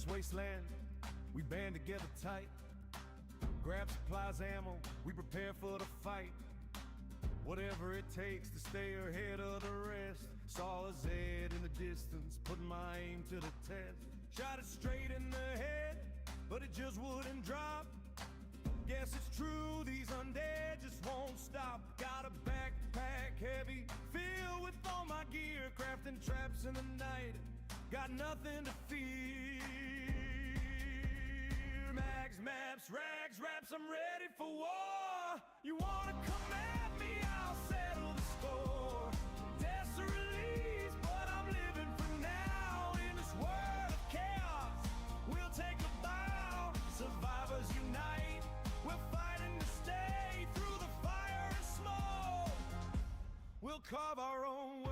this wasteland, we band together tight. Grab supplies, ammo, we prepare for the fight. Whatever it takes to stay ahead of the rest. Saw a Z in the distance, putting my aim to the test. Shot it straight in the head, but it just wouldn't drop. Guess it's true, these undead just won't stop. Got a backpack heavy, filled with all my gear. Crafting traps in the night, got nothing to fear. Mags, maps, rags, raps, I'm ready for war. You wanna come at me, I'll settle the score. Death's a release, but I'm living for now. In this world of chaos, we'll take a bow. Survivors unite, we're fighting to stay. Through the fire and smoke, we'll carve our own way.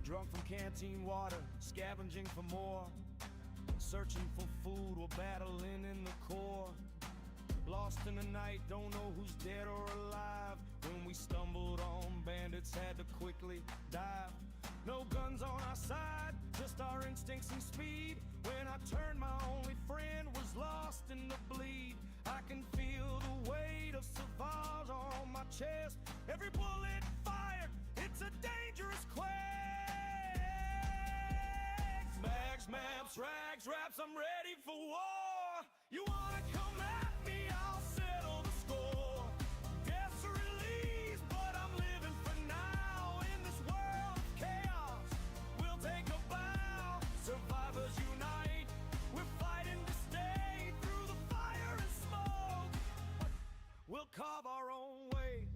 Drunk from canteen water, scavenging for more. Searching for food, we're battling in the core. Lost in the night, don't know who's dead or alive. When we stumbled on bandits, had to quickly dive. No guns on our side, just our instincts and speed. When I turned, my only friend was lost in the bleed. I can feel the weight of Sauvage on my chest. Every bullet fired, it's a dangerous quest. Mags, maps, rags, raps, I'm ready for war. You wanna come at me, I'll settle the score. Death's a release, but I'm living for now. In this world of chaos, we'll take a bow. Survivors unite, we're fighting to stay. Through the fire and smoke, we'll carve our own way.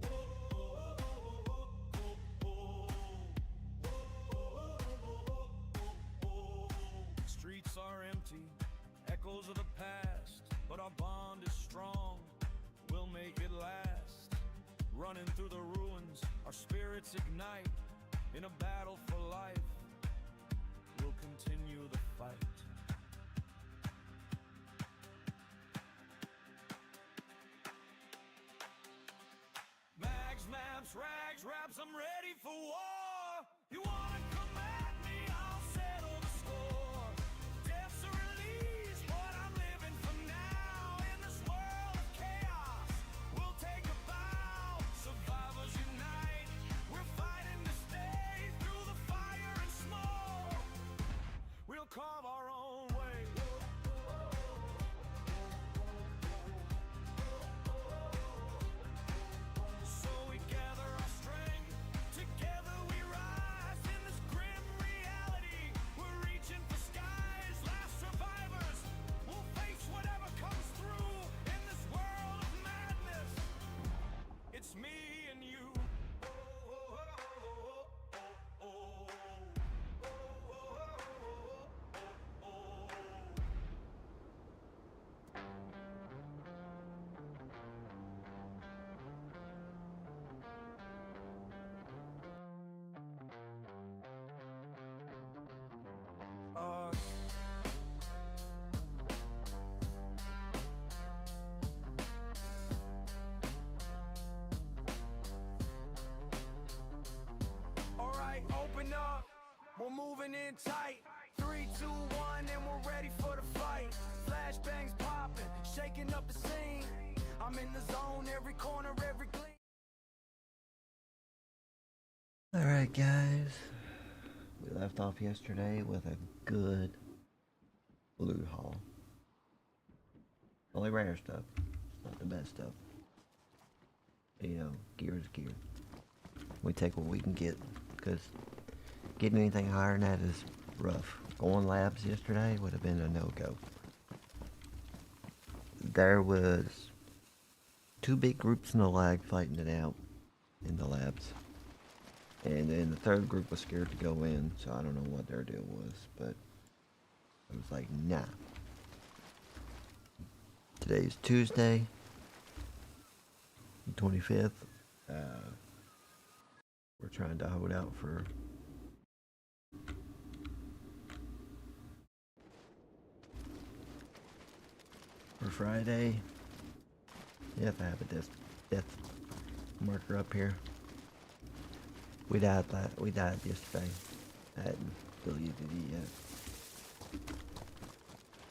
Streets are empty, echoes of the past, but our bond is strong, we'll make it last. Running through the ruins, our spirits ignite. In a battle for life, we'll continue the fight. Mags, maps, rags, raps, I'm ready for war. You wanna come at me, I'll settle the score. Death's a release, but I'm living for now. In this world of chaos, we'll take a bow. Survivors unite, we're fighting to stay. Through the fire and smoke, we'll carve our own way. So we gather our strength, together we rise. In this grim reality, we're reaching for skies. Last survivors, we'll face whatever comes through. In this world of madness, it's me and you. Alright, open up, we're moving in tight. 3, 2, 1, and we're ready for the fight. Flashbangs popping, shaking up the scene. I'm in the zone, every corner, every gleam. Alright guys, we left off yesterday with a good loot haul. Only rare stuff, not the best stuff. You know, gear is gear. We take what we can get, because getting anything higher than that is rough. Going labs yesterday would have been a no-go. There was 2 big groups in the lag fighting it out in the labs. And then the third group was scared to go in, so I don't know what their deal was, but I was like, nah. Today's Tuesday, the 25th. We're trying to hold out for for Friday. You have to have a death marker up here. We died yesterday. I hadn't deleted it yet.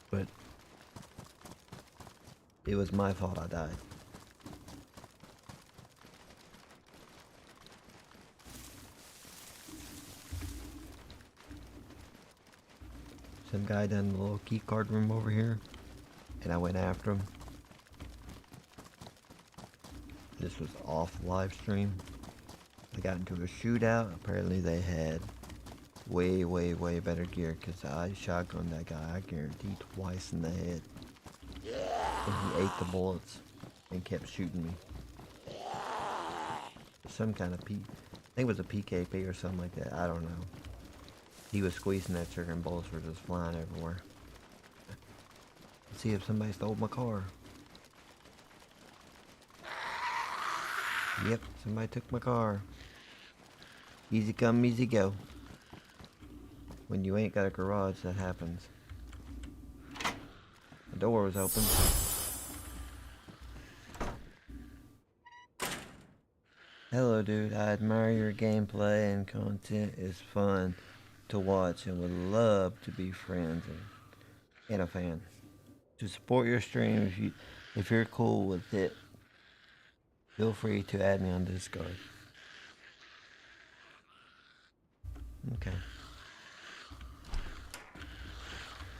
But it was my fault I died. Some guy done the little key card room over here, and I went after him. This was off live stream. They got into a shootout. Apparently they had way better gear, because I shotgunned that guy, I guarantee, twice in the head. And he ate the bullets and kept shooting me. Some kind of I think it was a PKP or something like that. I don't know. He was squeezing that trigger and bullets were just flying everywhere. Let's see if somebody stole my car. Yep, somebody took my car. Easy come, easy go. When you ain't got a garage, that happens. The door was open. Hello, dude. I admire your gameplay and content is fun to watch and would love to be friends and a fan. To support your stream, if you're cool with it, feel free to add me on Discord. Okay.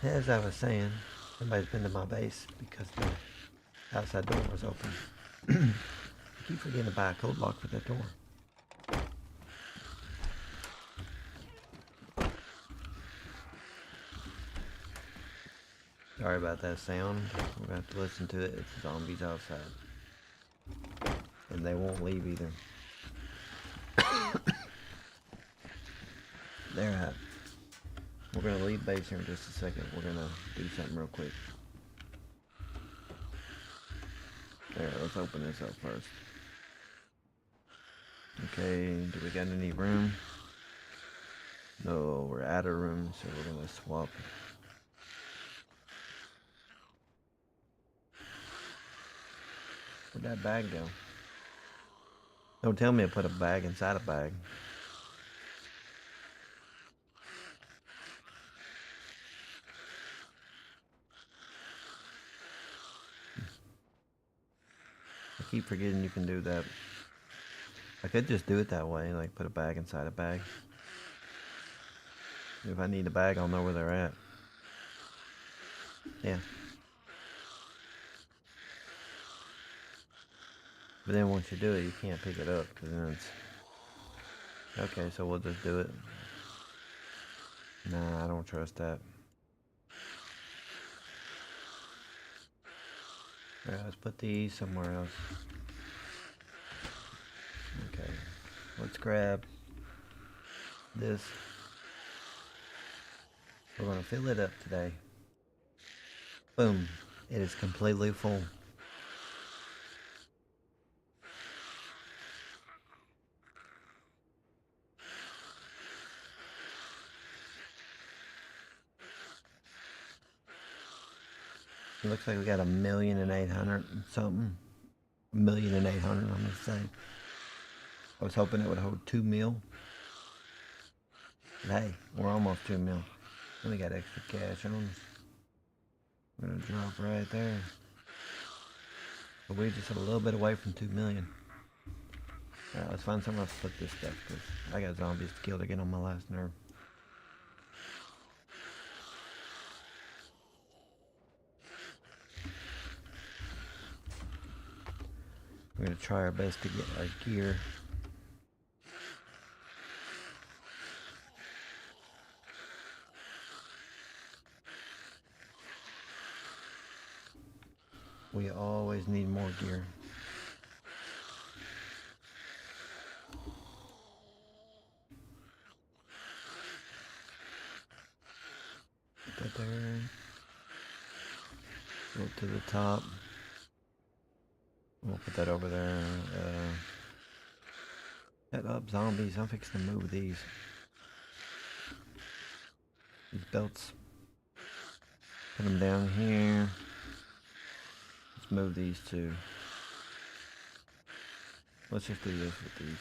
As I was saying, somebody's been to my base because the outside door was open. I keep forgetting to buy a code lock for that door. Sorry about that sound. We're gonna have to listen to it. It's zombies outside. And they won't leave either. They're at. We're gonna leave base here in just a second. We're gonna do something real quick. There, let's open this up first. Okay, do we got any room? No, we're out of room, so we're gonna swap. Where'd that bag go? Don't tell me to put a bag inside a bag. I keep forgetting you can do that. I could just do it that way, like put a bag inside a bag. If I need a bag, I'll know where they're at. Yeah. But then once you do it, you can't pick it up, because then it's... Okay, so we'll just do it. Nah, I don't trust that. Alright, let's put these somewhere else. Okay, let's grab this. We're gonna fill it up today. Boom, it is completely full. It looks like we got 1,800,000 something. 1,800,000, I'm gonna say. I was hoping it would hold 2 mil. But hey, we're almost 2 mil. And we got extra cash on us. We're gonna drop right there. But we're just a little bit away from 2 million. Alright, let's find somewhere else to put this stuff, because I got zombies to kill to get on my last nerve. We're gonna try our best to get our gear. We always need more gear. Put that there. Go to the top. We'll put that over there. Set up zombies. I'm fixing to move these. These belts. Put them down here. Let's move these two. Let's just do this with these.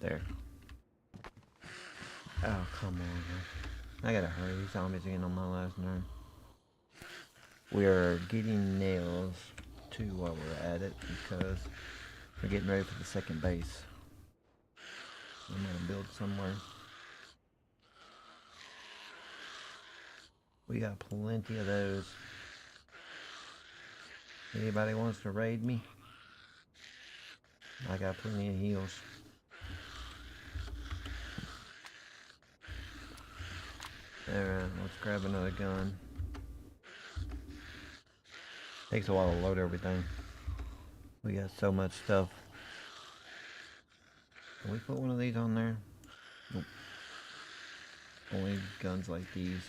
There. Oh, come on, man. I gotta hurry. These zombies are getting on my last nerve. We're getting nails too while we're at it because we're getting ready for the second base. I'm gonna build somewhere. We got plenty of those. Anybody wants to raid me? I got plenty of heals. Alright, let's grab another gun. Takes a while to load everything. We got so much stuff. Can we put one of these on there? Nope. Only guns like these.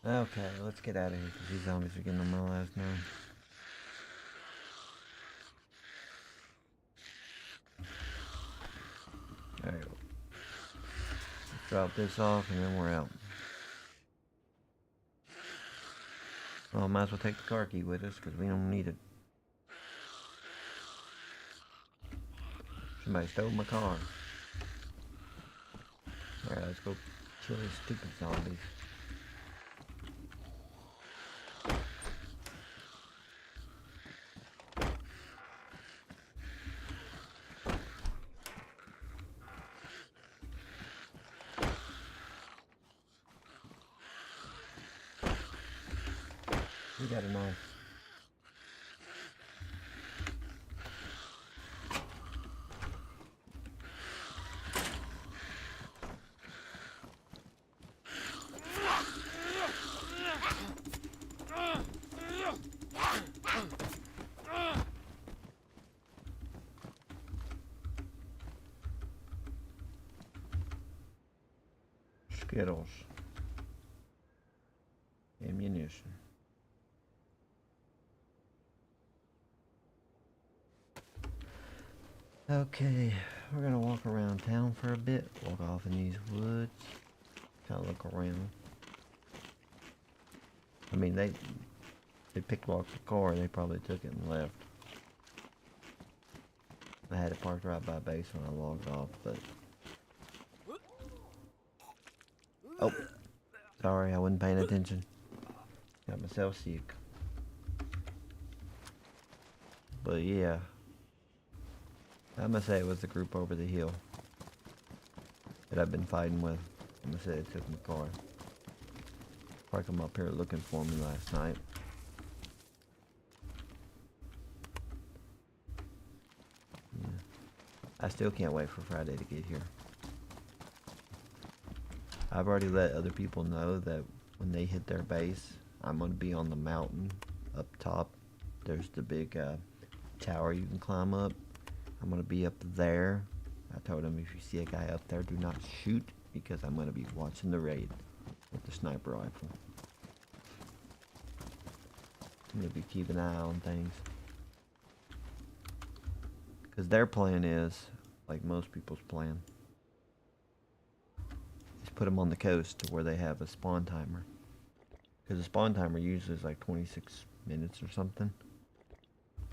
Okay, let's get out of here because these zombies are getting on my last nerve. Alright. Let's drop this off and then we're out. Well, might as well take the car key with us because we don't need it. Somebody stole my car. Alright, let's go kill these stupid zombies. We got a knife. Skittles. Ammunition. Okay, we're gonna walk around town for a bit, walk off in these woods, kind of look around. I mean, they picklocked the car, they probably took it and left. I had it parked right by base when I logged off, but... Oh, sorry, I wasn't paying attention. Got myself sick. But yeah. I'm gonna say it was the group over the hill that I've been fighting with. I'm gonna say they took my car. Probably come up here looking for me last night. Yeah. I still can't wait for Friday to get here. I've already let other people know that when they hit their base, I'm gonna be on the mountain up top. There's the big tower you can climb up. I'm gonna be up there. I told him if you see a guy up there, do not shoot because I'm gonna be watching the raid with the sniper rifle. I'm gonna be keeping an eye on things. Because their plan is, like most people's plan, is put them on the coast to where they have a spawn timer. Because the spawn timer usually is like 26 minutes or something.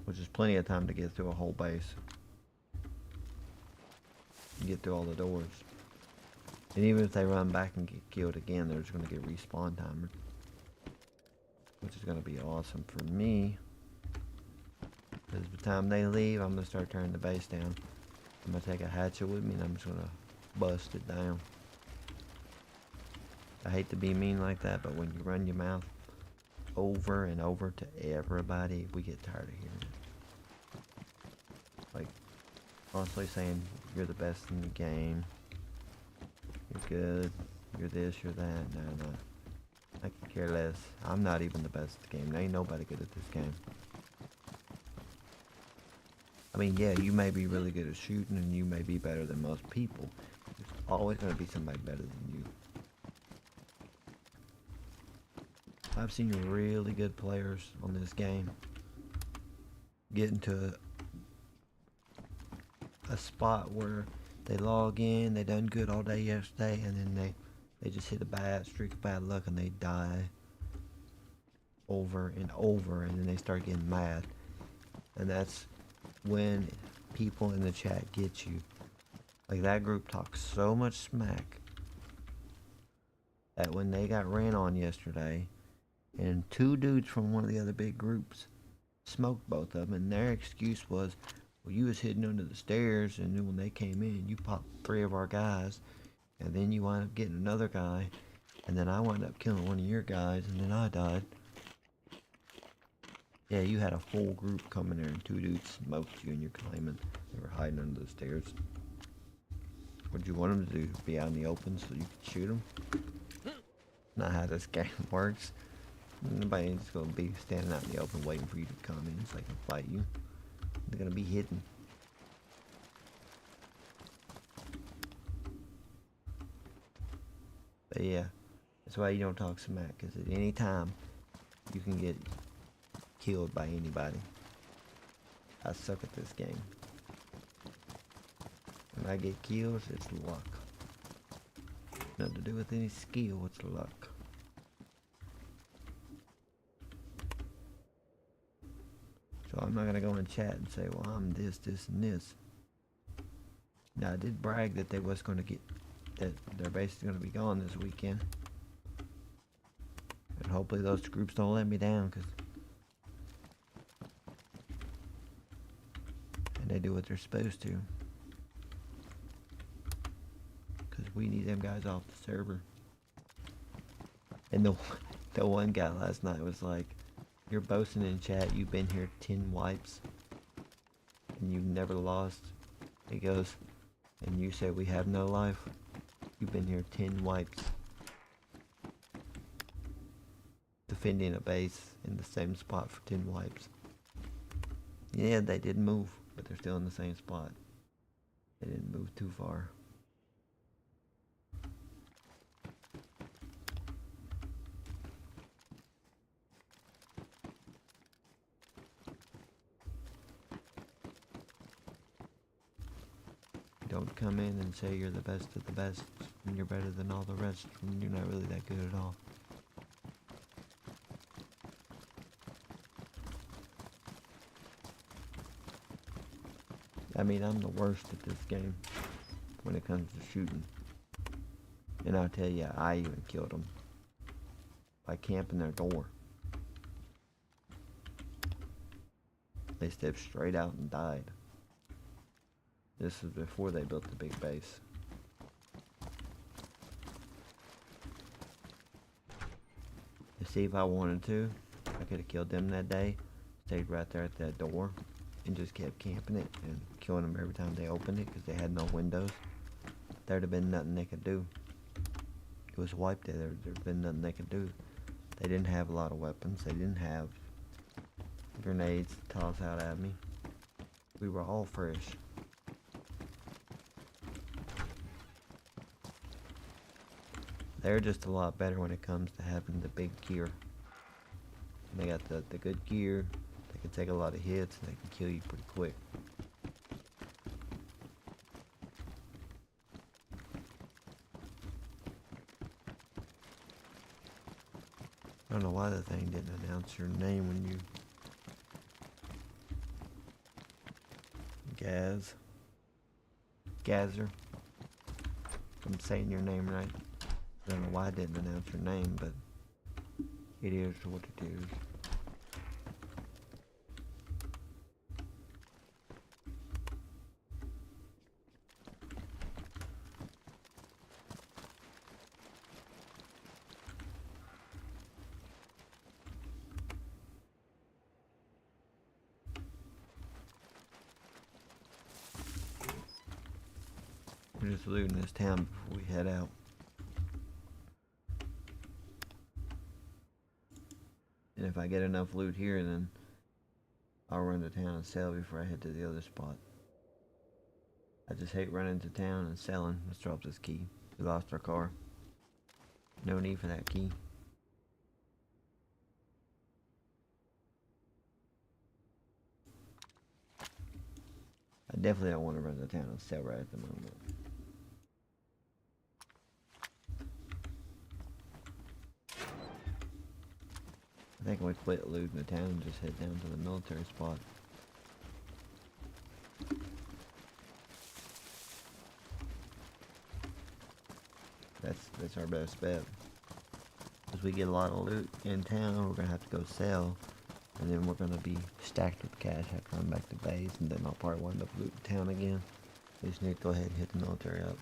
Which is plenty of time to get through a whole base. Get through all the doors. And even if they run back and get killed again, they're just going to get respawn timer. Which is going to be awesome for me. Because by the time they leave, I'm going to start turning the base down. I'm going to take a hatchet with me and I'm just going to bust it down. I hate to be mean like that, but when you run your mouth over and over to everybody, we get tired of hearing it. Like, constantly saying you're the best in the game, you're good, you're this, you're that. No, I could care less. I'm not even the best at the game. There ain't nobody good at this game. I mean, yeah, you may be really good at shooting and you may be better than most people. There's always going to be somebody better than you. I've seen really good players on this game get into a spot where they log in, they done good all day yesterday, and then they just hit a bad streak of bad luck and they die over and over, and then they start getting mad. And that's when people in the chat get you. Like, that group talks so much smack that when they got ran on yesterday, and two dudes from one of the other big groups smoked both of them, and their excuse was, well, you was hidden under the stairs, and then when they came in, you popped 3 of our guys, and then you wind up getting another guy, and then I wound up killing one of your guys, and then I died. Yeah, you had a full group coming there, and 2 dudes smoked you, and you're claiming they were hiding under the stairs. What'd you want them to do? Be out in the open so you could shoot them? Not how this game works. Nobody's gonna be standing out in the open waiting for you to come in so they can fight you. They're gonna be hidden. But yeah, that's why you don't talk smack, because at any time you can get killed by anybody. I suck at this game. When I get kills, it's luck. Nothing to do with any skill, it's luck. So I'm not gonna go in chat and say, well, I'm this, this, and this. Now, I did brag that they was gonna get, that they're basically gonna be gone this weekend. And hopefully those groups don't let me down, and they do what they're supposed to. Because we need them guys off the server. And the one guy last night was like, you're boasting in chat, you've been here 10 wipes, and you've never lost. He goes, and you say we have no life? You've been here 10 wipes. Defending a base in the same spot for 10 wipes. Yeah, they did move, but they're still in the same spot. They didn't move too far. Don't come in and say you're the best of the best and you're better than all the rest when you're not really that good at all. I mean, I'm the worst at this game when it comes to shooting. And I'll tell you, I even killed them by camping their door. They stepped straight out and died. This is before they built the big base. You see, if I wanted to, I could have killed them that day, stayed right there at that door, and just kept camping it and killing them every time they opened it because they had no windows. There'd have been nothing they could do. It was wiped there. There'd been nothing they could do. They didn't have a lot of weapons. They didn't have grenades to toss out at me. We were all fresh. They're just a lot better when it comes to having the big gear. They got the good gear. They can take a lot of hits and they can kill you pretty quick. I don't know why the thing didn't announce your name when you... Gazer. If I'm saying your name right. I don't know why I didn't announce your name, but it is what it is. We're just looting this town before we head out. And if I get enough loot here, then I'll run to town and sell before I head to the other spot. I just hate running to town and selling. Let's drop this key. We lost our car. No need for that key. I definitely don't want to run the town and sell right at the moment. I think we quit looting the town and just head down to the military spot. That's our best bet. Because we get a lot of loot in town, we're gonna have to go sell, and then we're gonna be stacked with cash, have to run back to base, and then I'll probably wind up looting town again. We just need to go ahead and hit the military up.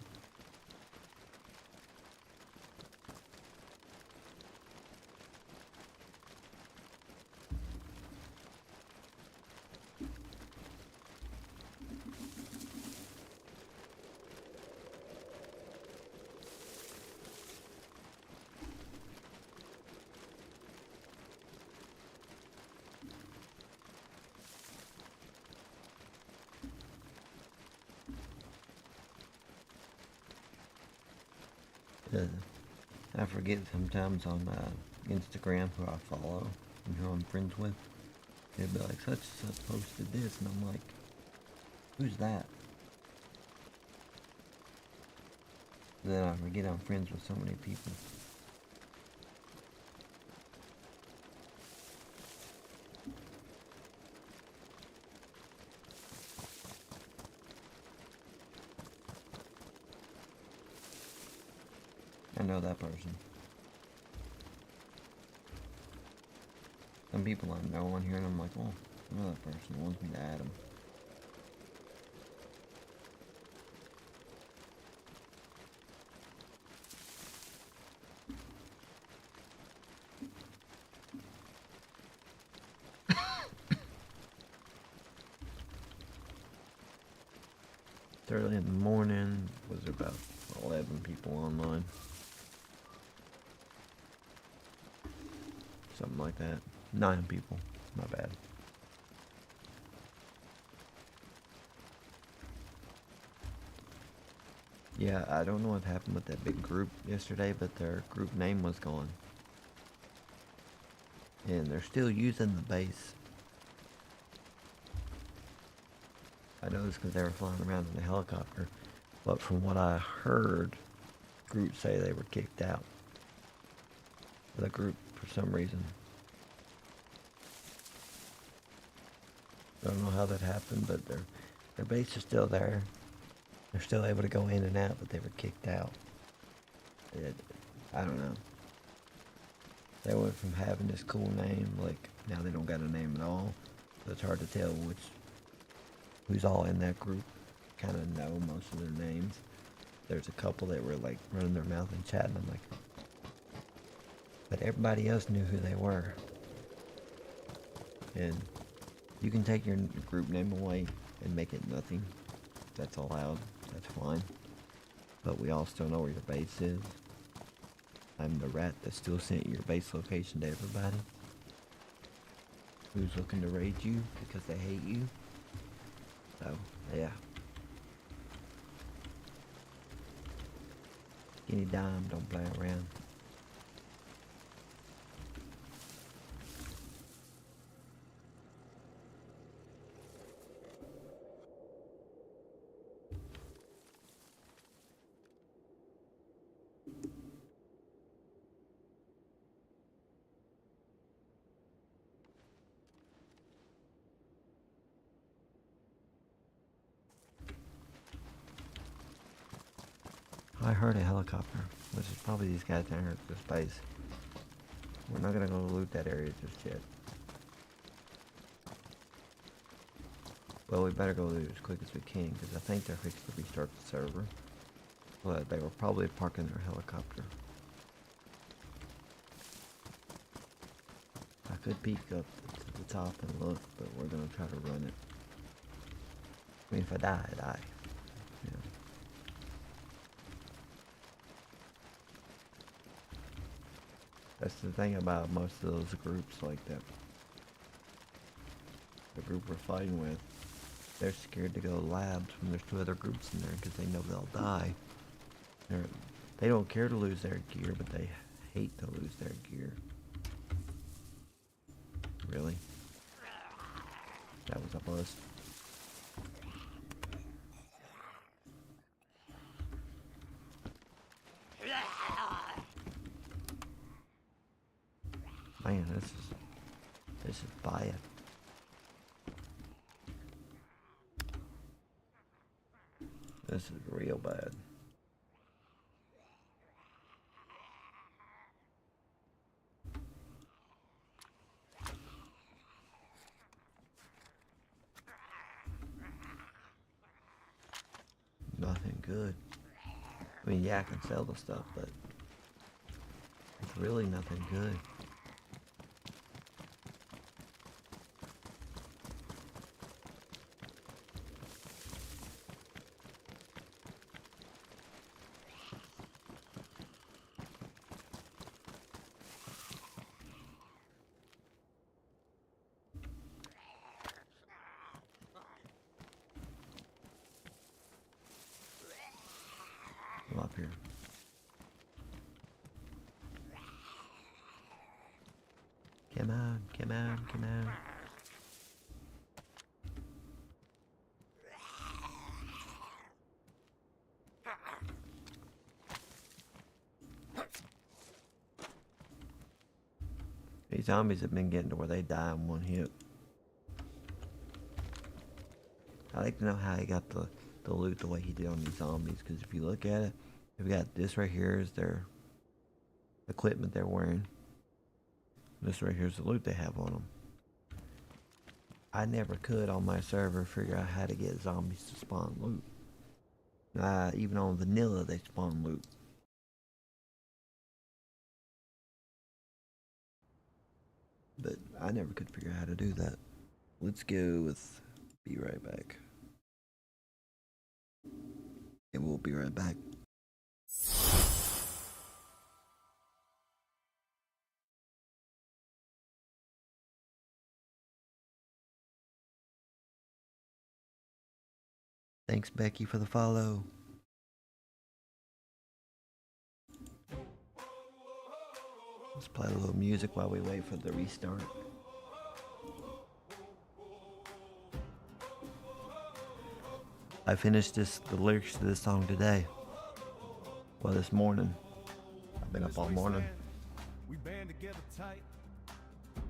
I forget sometimes on Instagram who I follow and who I'm friends with. They'll be like, such and such posted this, and I'm like, who's that? And then I forget I'm friends with so many people. I know that person. Some people I know on here, and I'm like, oh, I know that person. Wants me to add them. It's early in the morning. Was there about 11 people online? Something like that. 9 people. My bad. Yeah, I don't know what happened with that big group yesterday, but their group name was gone. And they're still using the base. I know this because they were flying around in a helicopter. But from what I heard, groups say they were kicked out. The group, for some reason. I don't know how that happened, but their base is still there. They're still able to go in and out, but they were kicked out. I don't know. They went from having this cool name, like, now they don't got a name at all. So it's hard to tell who's all in that group. Kind of know most of their names. There's a couple that were, like, running their mouth and chatting. I'm like, but everybody else knew who they were. And you can take your group name away and make it nothing. That's allowed. That's fine. But we all still know where your base is. I'm the rat that still sent your base location to everybody who's looking to raid you because they hate you. So, yeah. Skinny dime, don't play around. I heard a helicopter, which is probably these guys down here at this base. We're not gonna go loot that area just yet. Well, we better go loot as quick as we can, because I think they're fixing to restart the server. But they were probably parking their helicopter. I could peek up to the top and look, but we're gonna try to run it. I mean, if I die, I die. You know. That's the thing about most of those groups like that. The group we're fighting with, they're scared to go labs when there's 2 other groups in there because they know they'll die. They don't care to lose their gear, but they hate to lose their gear. Really? That was a bust. This is bad. This is real bad. Nothing good. I mean, yeah, I can sell the stuff, but it's really nothing good. Come up here. Come on, come on, come on. These zombies have been getting to where they die in one hit. I like to know how he got the loot the way he did on these zombies, because if you look at it, we've got this right here is their equipment they're wearing. This right here is the loot they have on them. I never could on my server figure out how to get zombies to spawn loot. Even on vanilla they spawn loot. But I never could figure out how to do that. Let's go with be right back. And we'll be right back. Thanks, Becky, for the follow. Let's play a little music while we wait for the restart. I finished the lyrics to this song today. Well, this morning. I've been up all morning. We band together tight.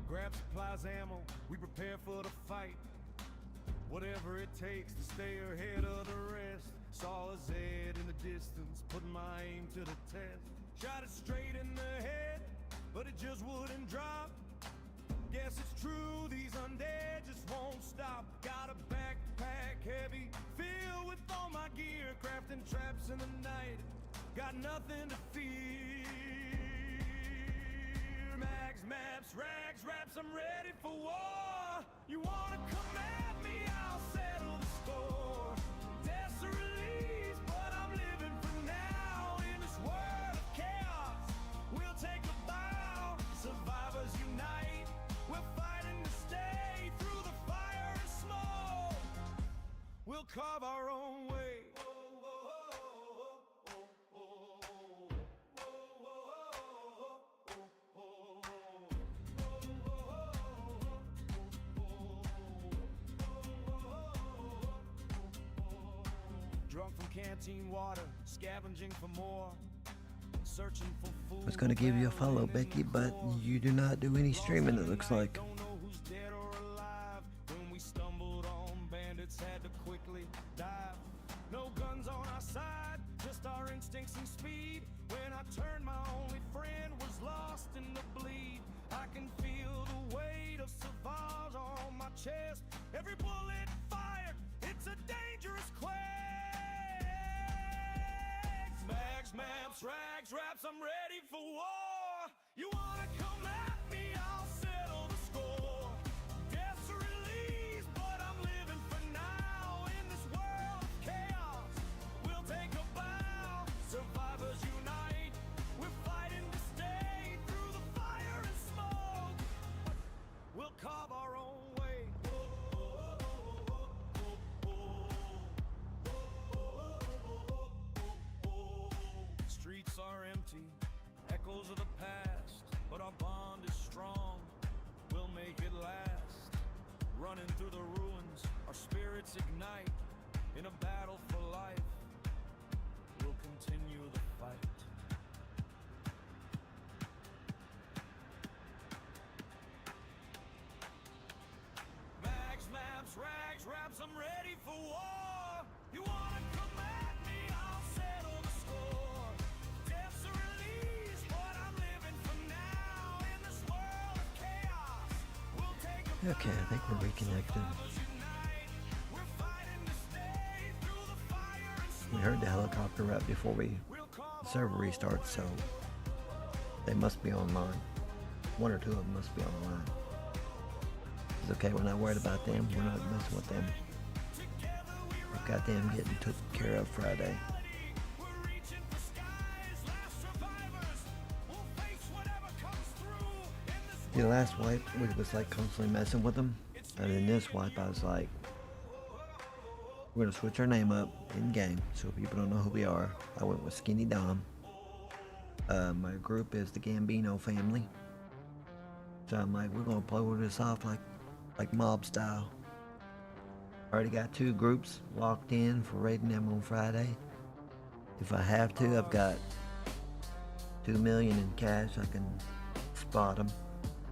Grab supplies, ammo. We prepare for the fight. Whatever it takes to stay ahead of the rest. Saw a Z in the distance, putting my aim to the test. Shot it straight in the head, but it just wouldn't drop. Guess it's true, these undead just won't stop. Got a backpack heavy, filled with all my gear, crafting traps in the night. Got nothing to fear. Mags, maps, rags, raps, I'm ready for war. You wanna come at me, I'll settle the score. Death's a release, but I'm living for now. In this world of chaos, we'll take a bow. Survivors unite, we're fighting to stay. Through the fire and smoke, we'll carve our own way. Drunk from canteen water, scavenging for more, searching for food. I was gonna give you a follow, Becky, but you do not do any streaming, it looks like. Don't know who's dead or alive. When we stumbled on bandits, had to quickly dive. No guns on our side, just our instincts and speed. When I turned, my only friend was lost in the bleed. I can feel the weight of Sauvage on my chest. Every bullet fired, it's a dangerous quest. Mags, maps, rags, raps, I'm ready for war. You wanna come at me, I'll settle the score. Death's a release, but I'm living for now. In this world of chaos, we'll take a bow. Survivors unite, we're fighting to stay. Through the fire and smoke, we'll carve our own way. Streets are empty, echoes of the past, but our bond is strong, we'll make it last. Running through the ruins, our spirits ignite. In a battle for life, we'll continue the fight. Okay, I think we're reconnected. We heard the helicopter right before the server restarts, so they must be online. One or two of them must be online. It's okay, we're not worried about them. We're not messing with them. We've got them getting taken care of Friday. The last wipe, we was like constantly messing with them. And then this wipe, I was like, we're gonna switch our name up in game so people don't know who we are. I went with Skinny Dom. My group is the Gambino family. So I'm like, we're gonna play this off like mob style. Already got 2 groups locked in for raiding them on Friday. If I have to, I've got 2 million in cash. I can spot them.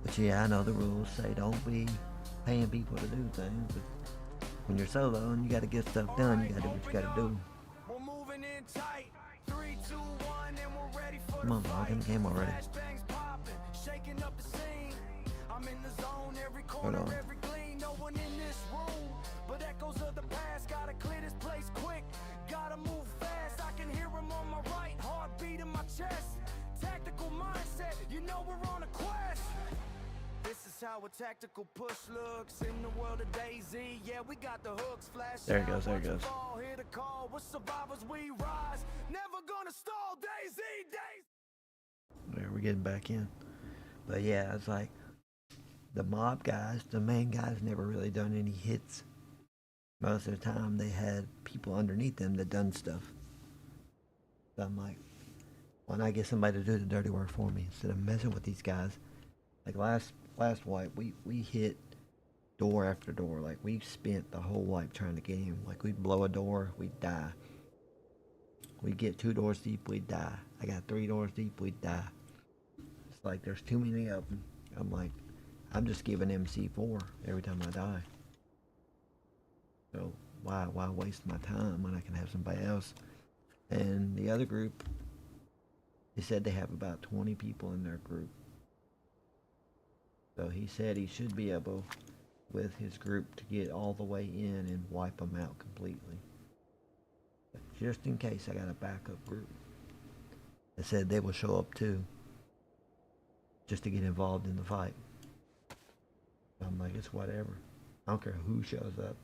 But yeah, I know the rules say don't be paying people to do things. But when you're solo and you gotta get stuff done, you gotta do what you gotta do. Come on, log in the game already. Hold on. But echoes of the past, gotta clear this place quick. Gotta move fast, I can hear him on my right, heartbeat in my chest. Tactical mindset, you know we're on a quest. This is how a tactical push looks in the world of DayZ. Yeah, we got the hooks flash. There it goes, there it goes. Here to call, we're survivors, we rise. Never gonna stall, DayZ, DayZ. There, we're getting back in. But yeah, it's like the mob guys, the main guys, never really done any hits. Most of the time, they had people underneath them that done stuff. So I'm like, why not get somebody to do the dirty work for me instead of messing with these guys? Like last wipe, we hit door after door. Like we spent the whole wipe trying to get him. Like we'd blow a door, we'd die. We'd get 2 doors deep, we'd die. I got 3 doors deep, we'd die. It's like there's too many of them. I'm like, I'm just giving MC4 every time I die. So why waste my time when I can have somebody else? And the other group, they said they have about 20 people in their group. So he said he should be able, with his group, to get all the way in and wipe them out completely. But just in case, I got a backup group. They said they will show up too, just to get involved in the fight. I'm like, it's whatever. I don't care who shows up.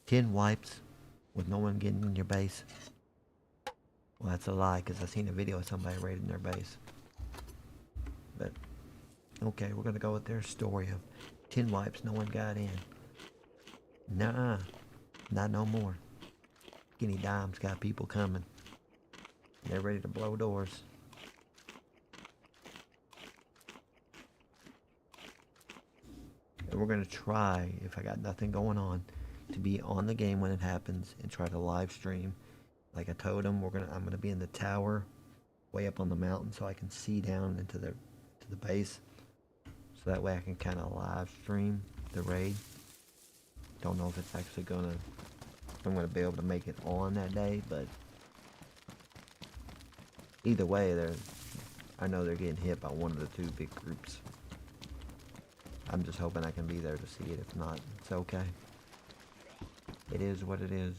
10 wipes with no one getting in your base. Well, that's a lie, because I seen a video of somebody raiding their base. But okay, we're gonna go with their story of 10 wipes, no one got in. Nuh-uh, not no more. Skinny Dom's got people coming. They're ready to blow doors. And we're gonna try, if I got nothing going on, to be on the game when it happens and try to live stream. Like I told them, I'm gonna be in the tower, way up on the mountain, so I can see down into the base. So that way I can kind of live stream the raid. Don't know if it's actually I'm gonna be able to make it on that day, but either way, I know they're getting hit by one of the 2 big groups. I'm just hoping I can be there to see it. If not, it's okay. It is what it is.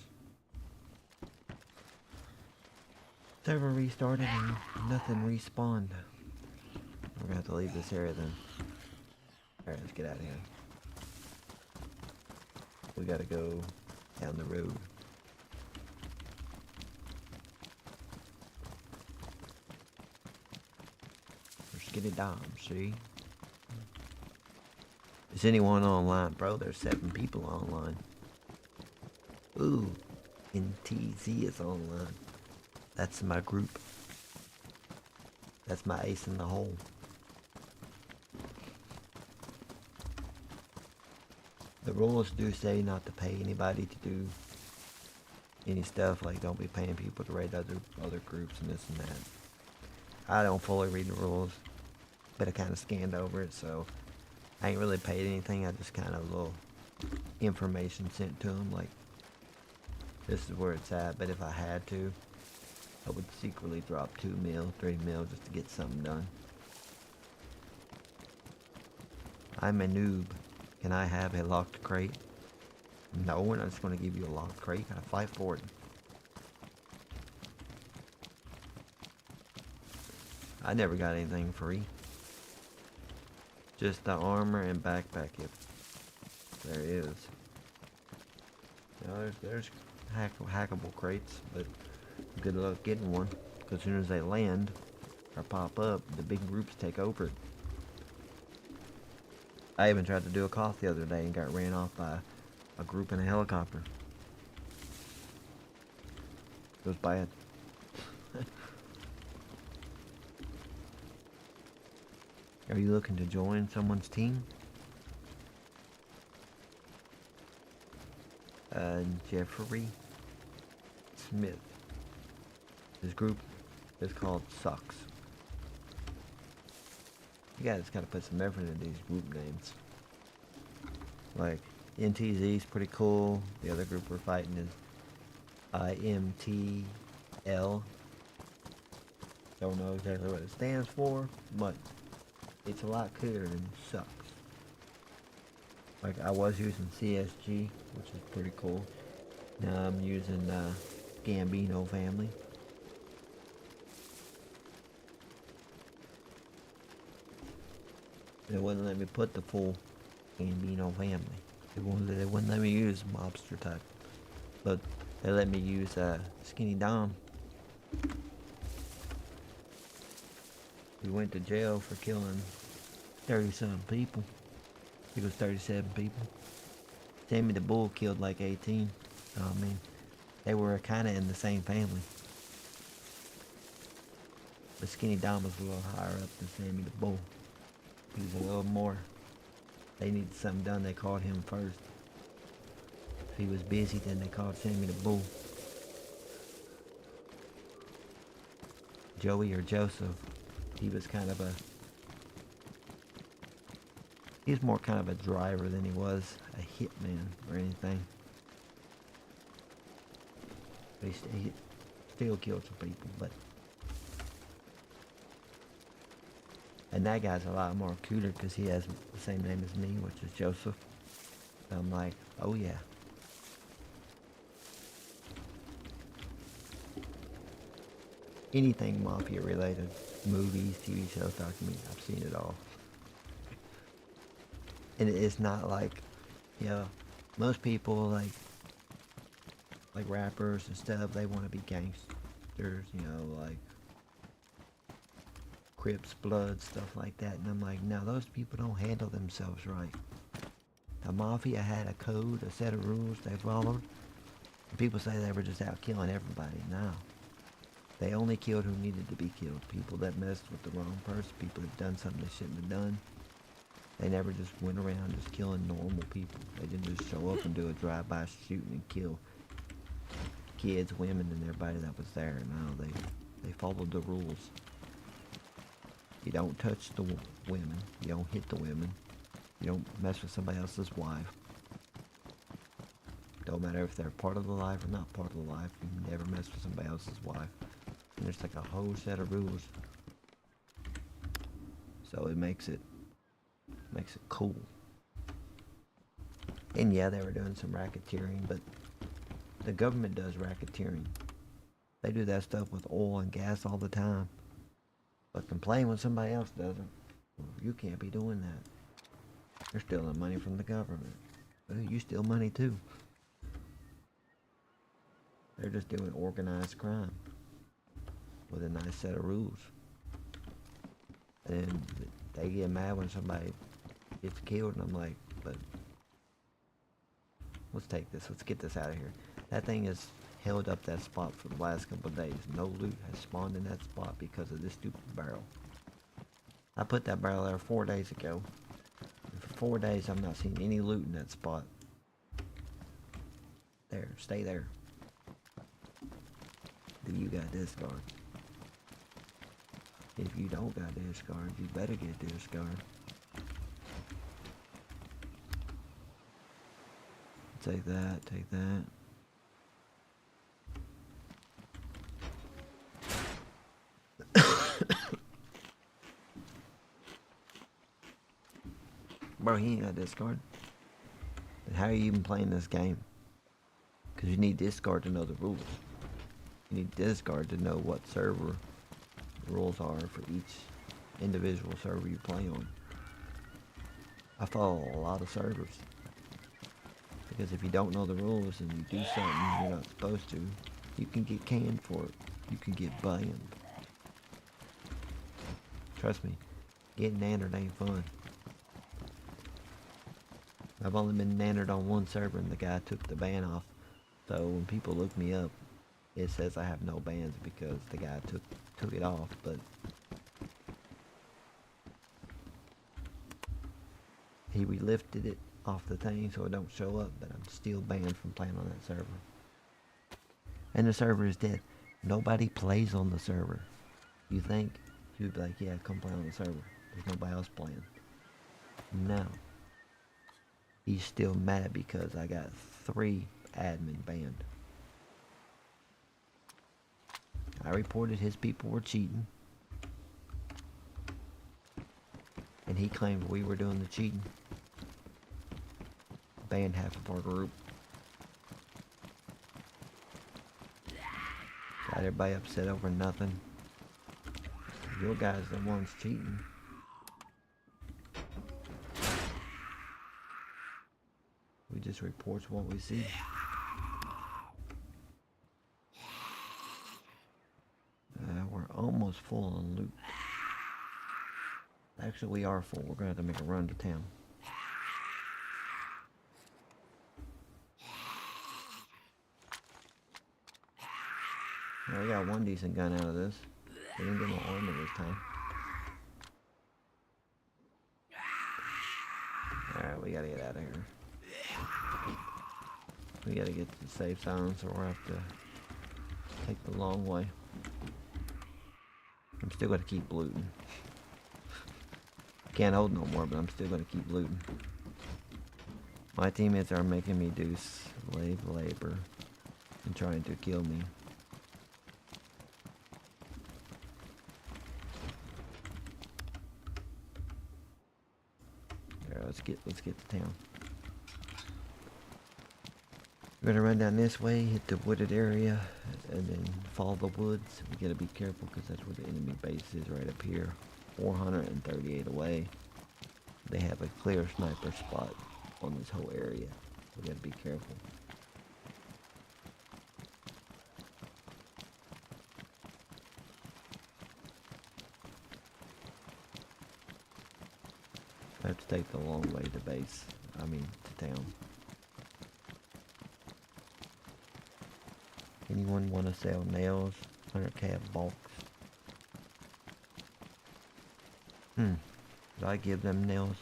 Server restarted and nothing respawned. We're gonna have to leave this area then. Alright, let's get out of here. We gotta go down the road. We're Skinny Dom, see? Is anyone online? Bro, there's 7 people online. Ooh, NTZ is online. That's my group. That's my ace in the hole. The rules do say not to pay anybody to do any stuff, like don't be paying people to raid other groups and this and that. I don't fully read the rules, but I kind of scanned over it, so I ain't really paid anything. I just kind of a little information sent to them, like this is where it's at. But if I had to, I would secretly drop 2 mil, 3 mil just to get something done. I'm a noob. Can I have a locked crate? No, we're not just going to give you a locked crate. Gotta fight for it. I never got anything free. Just the armor and backpack. If there is. Now there's hackable crates, but good luck getting one. Because as soon as they land or pop up, the big groups take over it. I even tried to do a cough the other day and got ran off by a group in a helicopter. It was bad. Are you looking to join someone's team? Jeffrey Smith. His group is called Sucks. You guys gotta put some effort into these group names. Like, NTZ is pretty cool. The other group we're fighting is IMTL. Don't know exactly what it stands for, but it's a lot cooler than Sucks. Like, I was using CSG, which is pretty cool. Now I'm using Gambino family. They wouldn't let me put the full Gambino family. They wouldn't let me use mobster type. But they let me use Skinny Dom. He went to jail for killing 30-some people. He was 37 people. Sammy the Bull killed like 18. I mean, they were kind of in the same family. But Skinny Dom was a little higher up than Sammy the Bull. He was a little more. They needed something done, they called him first. If he was busy, then they called Sammy the Bull. Joey or Joseph, he was kind of a... He's more kind of a driver than he was a hitman or anything. He still killed some people, but... And that guy's a lot more cooler because he has the same name as me, which is Joseph. And I'm like, oh yeah. Anything mafia related, movies, TV shows, documentaries, I've seen it all. And it's not like, you know, most people like rappers and stuff, they want to be gangsters, you know, like Crips, Bloods, stuff like that. And I'm like, no, those people don't handle themselves right. The mafia had a code, a set of rules they followed. And people say they were just out killing everybody. No. They only killed who needed to be killed. People that messed with the wrong person, people that done something they shouldn't have done. They never just went around just killing normal people. They didn't just show up and do a drive-by shooting and kill kids, women, and everybody that was there. No, they followed the rules. You don't touch the women. You don't hit the women. You don't mess with somebody else's wife. Don't matter if they're part of the life or not part of the life. You never mess with somebody else's wife. And there's like a whole set of rules. So it makes it cool. And yeah, they were doing some racketeering, but the government does racketeering. They do that stuff with oil and gas all the time. But complain when somebody else does it. Well, you can't be doing that. You're stealing money from the government. Well, you steal money too. They're just doing organized crime with a nice set of rules. And they get mad when somebody gets killed, and I'm like, but let's take this. Let's get this out of here. That thing has held up that spot for the last couple of days. No loot has spawned in that spot because of this stupid barrel. I put that barrel there 4 days ago. And for 4 days, I've not seen any loot in that spot. There, stay there. Do you got discard? If you don't got discard, you better get discard. Take that, take that. Bro, he ain't got discard. Then how are you even playing this game? Because you need discard to know the rules. You need discard to know what server rules are for each individual server you play on. I follow a lot of servers. Because if you don't know the rules and you do something you're not supposed to, you can get canned for it. You can get banned. Trust me, getting nannered ain't fun. I've only been nannered on one server and the guy took the ban off. So when people look me up, it says I have no bans because the guy took it off, but he relifted it off the thing so it don't show up, but I'm still banned from playing on that server. And the server is dead. Nobody plays on the server. You think you'd be like, yeah, come play on the server. There's nobody else playing. No. He's still mad because I got 3 admin banned. I reported his people were cheating. And he claimed we were doing the cheating. Banned half of our group. Got everybody upset over nothing. Your guys the ones cheating. We just report what we see. We're almost full on loot. Actually, we are full. We're gonna have to make a run to town. Well, we got one decent gun out of this. We didn't get no armor this time. Alright, we gotta get out of here. We gotta get to the safe zone, so we'll have to take the long way. I'm still gonna keep looting. Can't hold no more, but I'm still gonna keep looting. My teammates are making me do slave labor and trying to kill me. Alright, let's get to town. We're gonna run down this way, hit the wooded area, and then follow the woods. We gotta be careful because that's where the enemy base is, right up here. 438 away. They have a clear sniper spot on this whole area. We gotta be careful. I have to take the long way to base. To town. Anyone want to sell nails? 100k a box. Should I give them nails?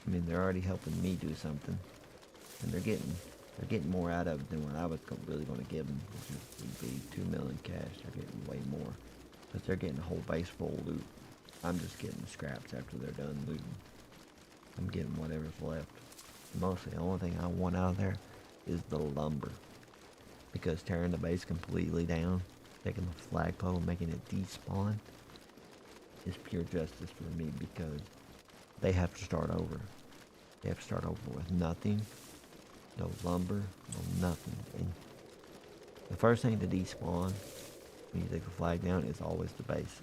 I mean, they're already helping me do something, and they're getting more out of it than what I was really going to give them, which would be 2 million cash. They're getting way more, but they're getting a whole base full of loot. I'm just getting scraps after they're done looting. I'm getting whatever's left. Mostly, the only thing I want out of there is the lumber, because tearing the base completely down, taking the flagpole and making it despawn is pure justice for me, because they have to start over. They have to start over with nothing, no lumber, no nothing. And the first thing to despawn when you take the flag down is always the base.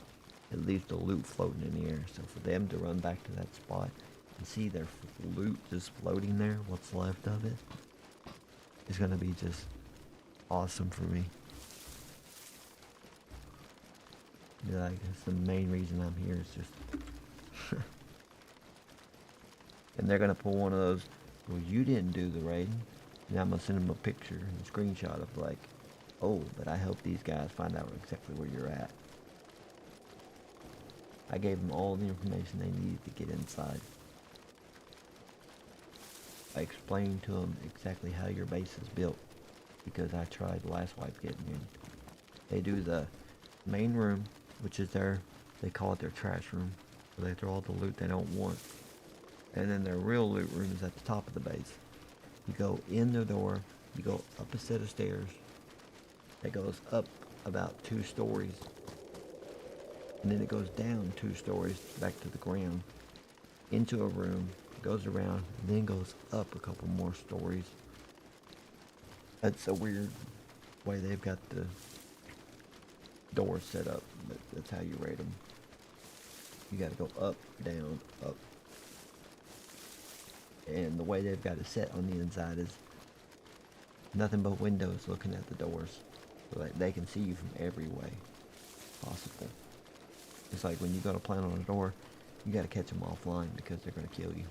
It leaves the loot floating in the air. So for them to run back to that spot and see their loot just floating there, what's left of it, is going to be just awesome for me. Like, that's the main reason I'm here, is just... And they're going to pull one of those, well, you didn't do the raiding. And I'm going to send them a picture and a screenshot of like, oh, but I helped these guys find out exactly where you're at. I gave them all the information they needed to get inside. I explained to them exactly how your base is built, because I tried last wipe getting in. They do the main room, which is they call it their trash room, where they throw all the loot they don't want. And then their real loot room is at the top of the base. You go in the door, you go up a set of stairs that goes up about 2 stories. And then it goes down 2 stories back to the ground. into a room, goes around, and then goes up a couple more stories. That's a weird way they've got the doors set up, but that's how you rate them. You gotta go up, down, up. And the way they've got it set on the inside is nothing but windows looking at the doors. So that they can see you from every way possible. It's like when you go to plan on a door, you gotta catch them offline because they're gonna kill you.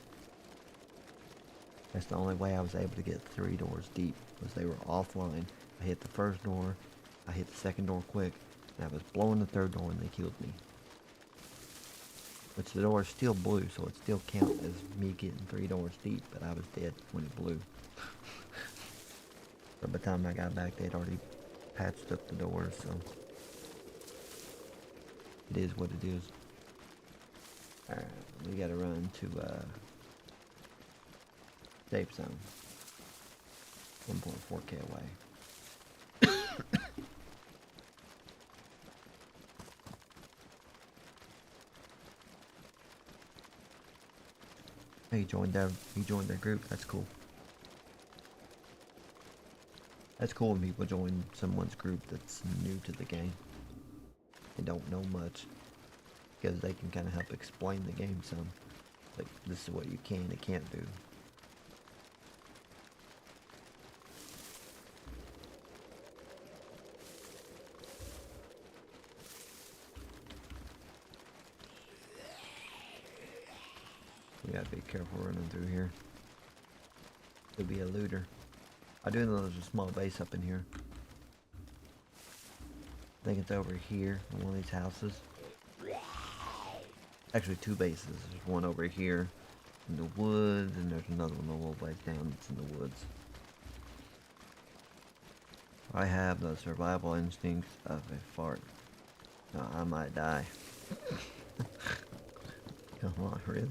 That's the only way I was able to get 3 doors deep, was they were offline. I hit the first door, I hit the second door quick, and I was blowing the third door and they killed me. Which the door is still blue, so it still counts as me getting 3 doors deep, but I was dead when it blew. But by the time I got back, they'd already patched up the doors, so it is what it is. Alright, we gotta run to safe zone. 1.4k away. He joined their group. That's cool. That's cool when people join someone's group that's new to the game and don't know much, because they can kind of help explain the game some. Like, this is what you can and can't do. We gotta be careful running through here. Could be a looter. I do know there's a small base up in here. I think it's over here in one of these houses. Actually, 2 bases. There's one over here in the woods, and there's another one a little ways down that's in the woods. I have the survival instincts of a fart. No, I might die. Come on, really?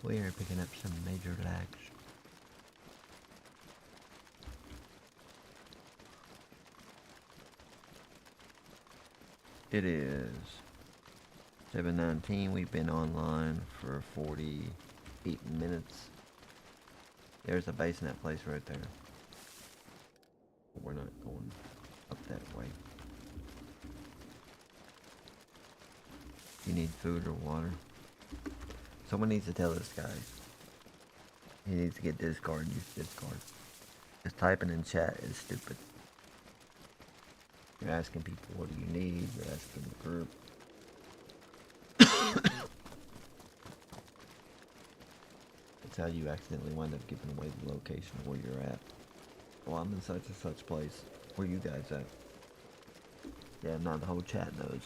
We are picking up some major lags. It is 7:19. We've been online for 48 minutes. There's a base in that place right there. We're not going up that way. You need food or water. Someone needs to tell this guy. He needs to get Discord. Use Discord. Just typing in chat is stupid. You're asking people, what do you need? You're asking the group. That's how you accidentally wind up giving away the location of where you're at. Well, I'm in such and such place. Where you guys at? Yeah, not the whole chat knows.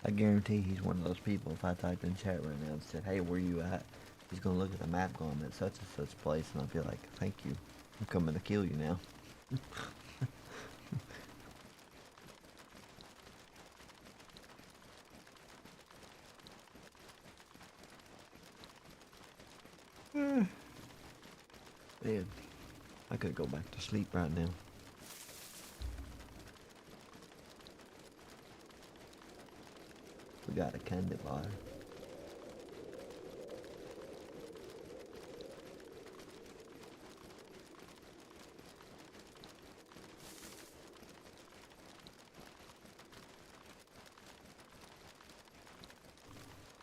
I guarantee he's one of those people, if I typed in chat right now and said, hey, where you at? He's going to look at the map going, I'm at such and such place, and I'll be like, thank you. I'm coming to kill you now. Man, I could go back to sleep right now. We got a candy bar.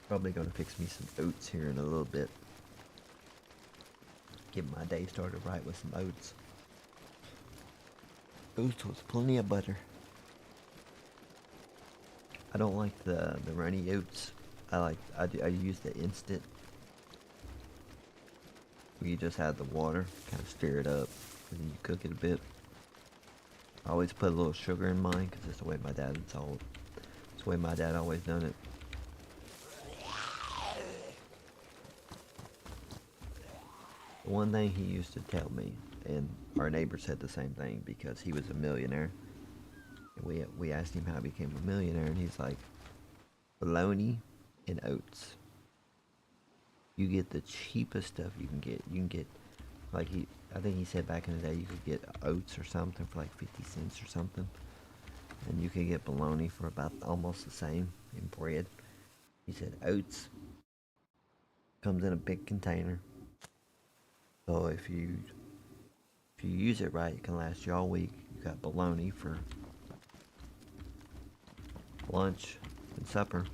Probably gonna fix me some oats here in a little bit. Get my day started right with some oats. Oats with plenty of butter. I don't like the runny oats. I use the instant. Where you just have the water, kind of stir it up, and then you cook it a bit. I always put a little sugar in mine because it's the way my dad told. It's the way my dad always done it. one thing he used to tell me, and our neighbor said the same thing because he was a millionaire. We asked him how he became a millionaire, and he's like, bologna and oats. You get the cheapest stuff you can get. You can get, like I think he said back in the day you could get oats or something for like 50 cents or something. And you could get bologna for about almost the same in bread. He said oats comes in a big container. So if you use it right, it can last you all week. You got bologna for lunch and supper.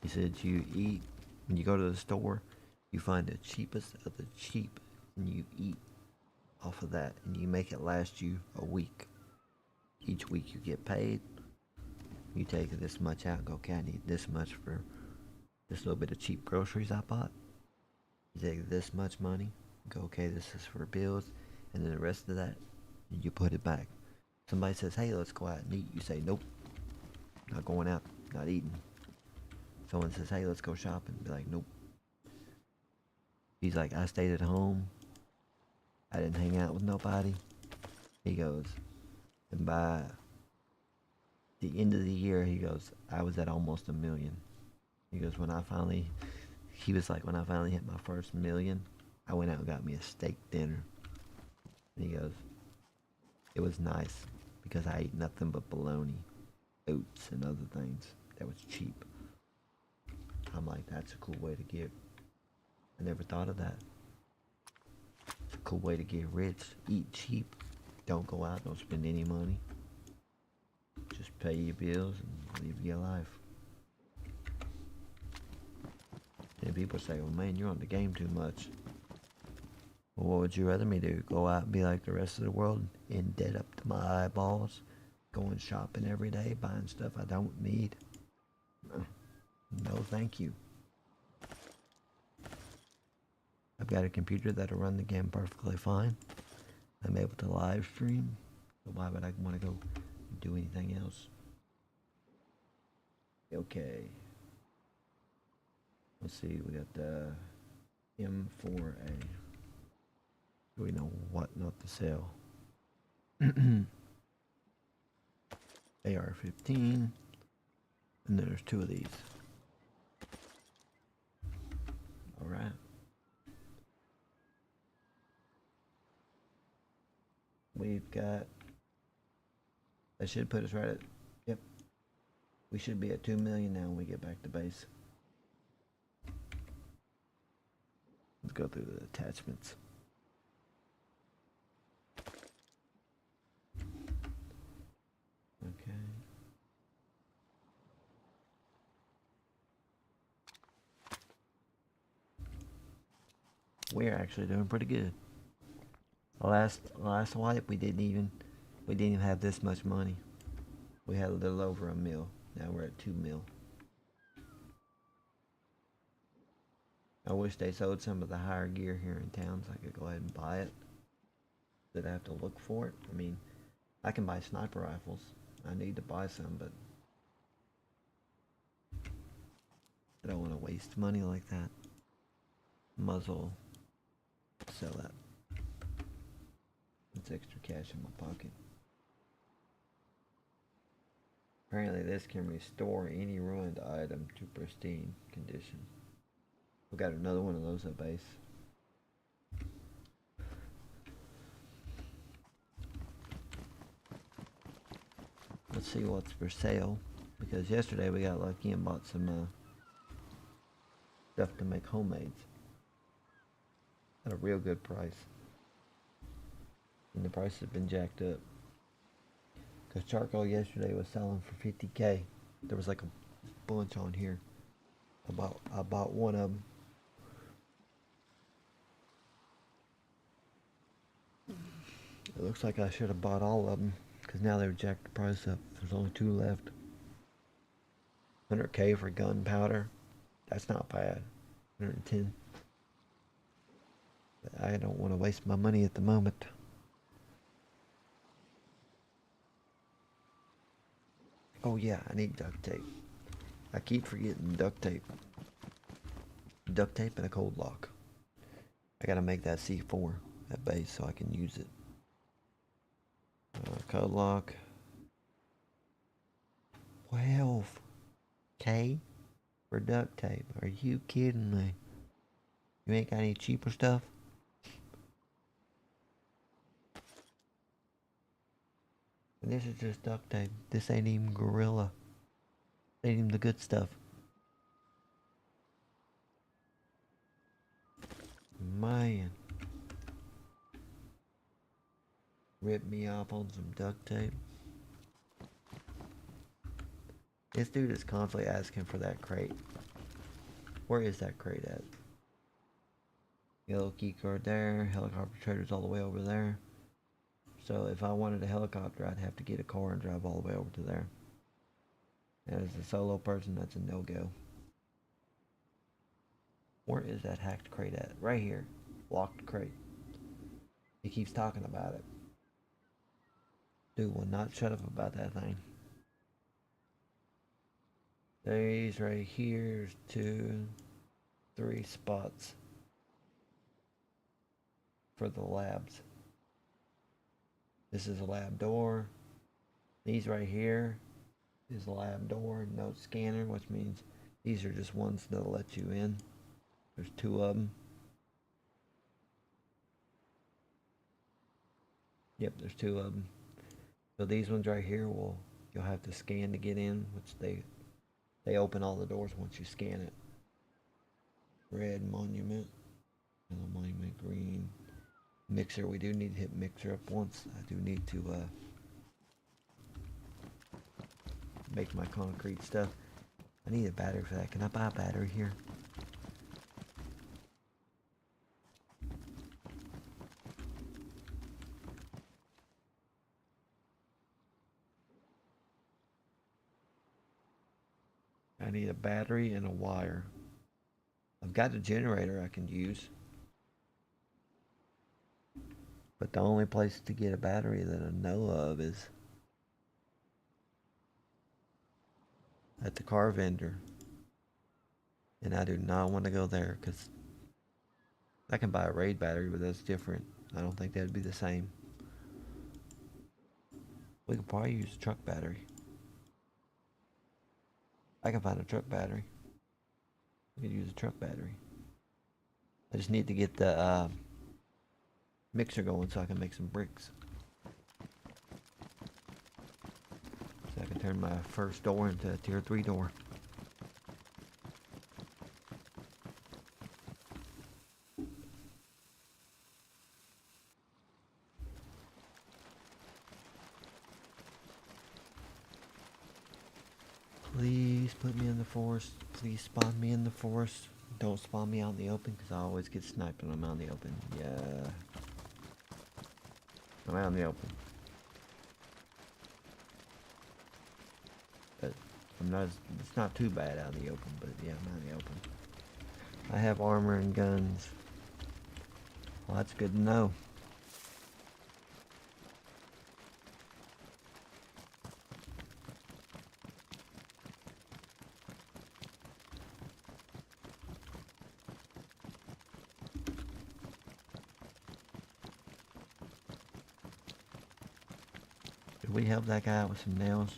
He said you eat, when you go to the store, you find the cheapest of the cheap and you eat off of that and you make it last you a week. Each week you get paid. You take this much out and go, okay, I need this much for this little bit of cheap groceries I bought. You take this much money, go, okay, this is for bills, and then the rest of that, you put it back. Somebody says, hey, let's go out and eat. You say, nope, not going out, not eating. Someone says, hey, let's go shopping. Be like, nope. He's like, I stayed at home. I didn't hang out with nobody. He goes, and by the end of the year, he goes, I was at almost $1 million. He goes, when I finally hit my first $1 million, I went out and got me a steak dinner. And he goes, it was nice because I ate nothing but bologna, oats, and other things that was cheap. I'm like, that's a cool way to get. I never thought of that. It's a cool way to get rich. Eat cheap. Don't go out. Don't spend any money. Just pay your bills and live your life. And people say, well, man, you're on the game too much. Well, what would you rather me do? Go out and be like the rest of the world in debt up to my eyeballs? Going shopping every day, buying stuff I don't need? No, thank you. I've got a computer that'll run the game perfectly fine. I'm able to live stream. So why would I want to go do anything else? Okay. Let's see, we got the M4A. Do we know what not to sell? AR-15. And then there's 2 of these. Alright. We've got, that should put us right at, yep. We should be at 2 million now when we get back to base. Let's go through the attachments. Okay. We're actually doing pretty good. Last wipe we didn't even have this much money. We had a little over $1 mil. Now we're at 2 mil. I wish they sold some of the higher gear here in town so I could go ahead and buy it. Did I have to look for it? I mean, I can buy sniper rifles. I need to buy some, but I don't want to waste money like that. Muzzle. Sell that. It's extra cash in my pocket. Apparently this can restore any ruined item to pristine condition. We got another one of those at base. Let's see what's for sale. Because yesterday we got lucky and bought some stuff to make homemades. At a real good price. And the price has been jacked up. Because charcoal yesterday was selling for 50K. There was like a bunch on here. I bought one of them. It looks like I should have bought all of them. Because now they've jacked the price up. There's only 2 left. 100K for gunpowder. That's not bad. 110. But I don't want to waste my money at the moment. Oh yeah, I need duct tape. I keep forgetting duct tape. duct tape and a cold lock. I gotta make that C4 at base so I can use it. Code lock. 12K for duct tape. Are you kidding me? You ain't got any cheaper stuff? And this is just duct tape. This ain't even Gorilla. This ain't even the good stuff. Man. Rip me off on some duct tape. This dude is constantly asking for that crate. Where is that crate at? Yellow key card there. Helicopter trader's all the way over there. So if I wanted a helicopter, I'd have to get a car and drive all the way over to there. And as a solo person, that's a no-go. Where is that hacked crate at? Right here. Locked crate. He keeps talking about it. Dude will not shut up about that thing. There's right here, 2, 3 spots for the labs. This is a lab door. These right here is a lab door, no scanner, which means these are just ones that'll let you in. There's 2 of them. Yep, there's 2 of them. So these ones right here you'll have to scan to get in, which they open all the doors once you scan it. Red monument, yellow monument, green. Mixer, we do need to hit mixer up once. I do need to make my concrete stuff. I need a battery for that. Can I buy a battery here? I need a battery and a wire. I've got a generator I can use. But the only place to get a battery that I know of is at the car vendor. And I do not want to go there because I can buy a RAID battery, but that's different. I don't think that'd be the same. We could probably use a truck battery. I can find a truck battery. We could use a truck battery. I just need to get the mixer going so I can make some bricks. So I can turn my first door into a tier 3 door. Please put me in the forest. Please spawn me in the forest. Don't spawn me out in the open because I always get sniped when I'm out in the open. Yeah. I'm out in the open. But it's not too bad out in the open, but yeah, I'm out in the open. I have armor and guns. Well, that's good to know. Did we help that guy out with some nails?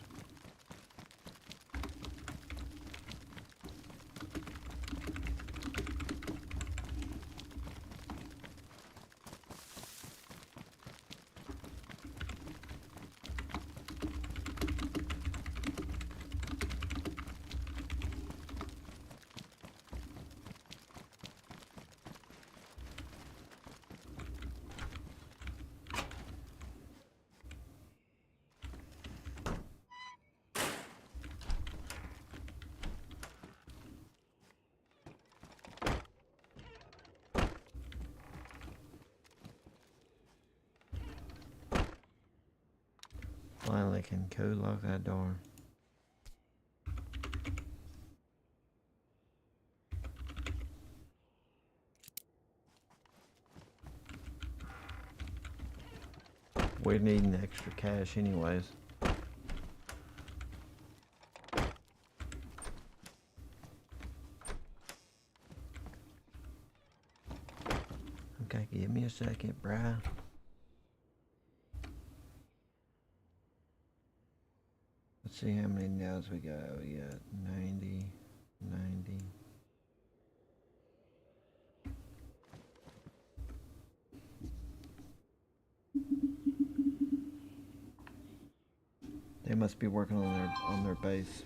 Finally can code lock that door. We're needing extra cash anyways. Okay, give me a second, bruh. Let's see how many nails we got. We got 90, 90. They must be working on their base.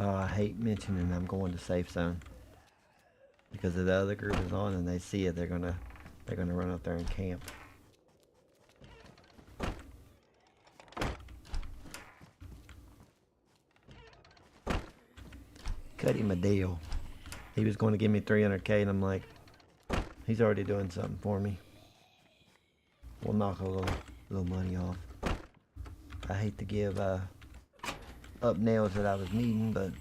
Oh, I hate mentioning I'm going to safe zone. Because if the other group is on and they see it, they're gonna run up there and camp. Cut him a deal. He was going to give me 300K and I'm like, he's already doing something for me. We'll knock a little money off. I hate to give up nails that I was needing, but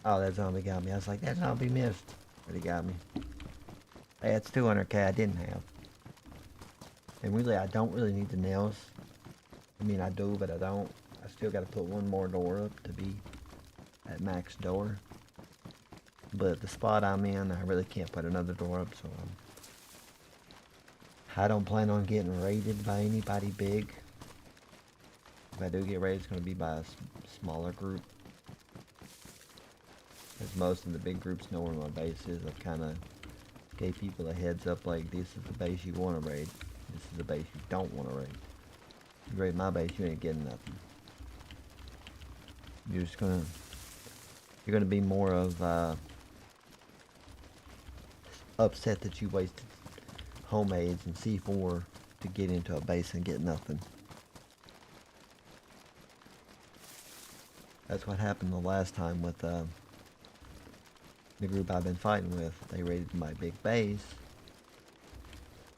oh, that zombie got me. I was like, that zombie missed, but he got me. Hey, that's 200K I didn't have. And really, I don't really need the nails. I mean, I do, but I don't. I still got to put one more door up to be at max door. But the spot I'm in, I really can't put another door up, so I don't plan on getting raided by anybody big. If I do get raided, it's going to be by a smaller group. As most of the big groups know where my base is, I've kind of gave people a heads up like, this is the base you want to raid. This is the base you don't want to raid. You raid my base, you ain't getting nothing. You're gonna be more of upset that you wasted homemades and C4 to get into a base and get nothing. That's what happened the last time with the group I've been fighting with. They raided my big base,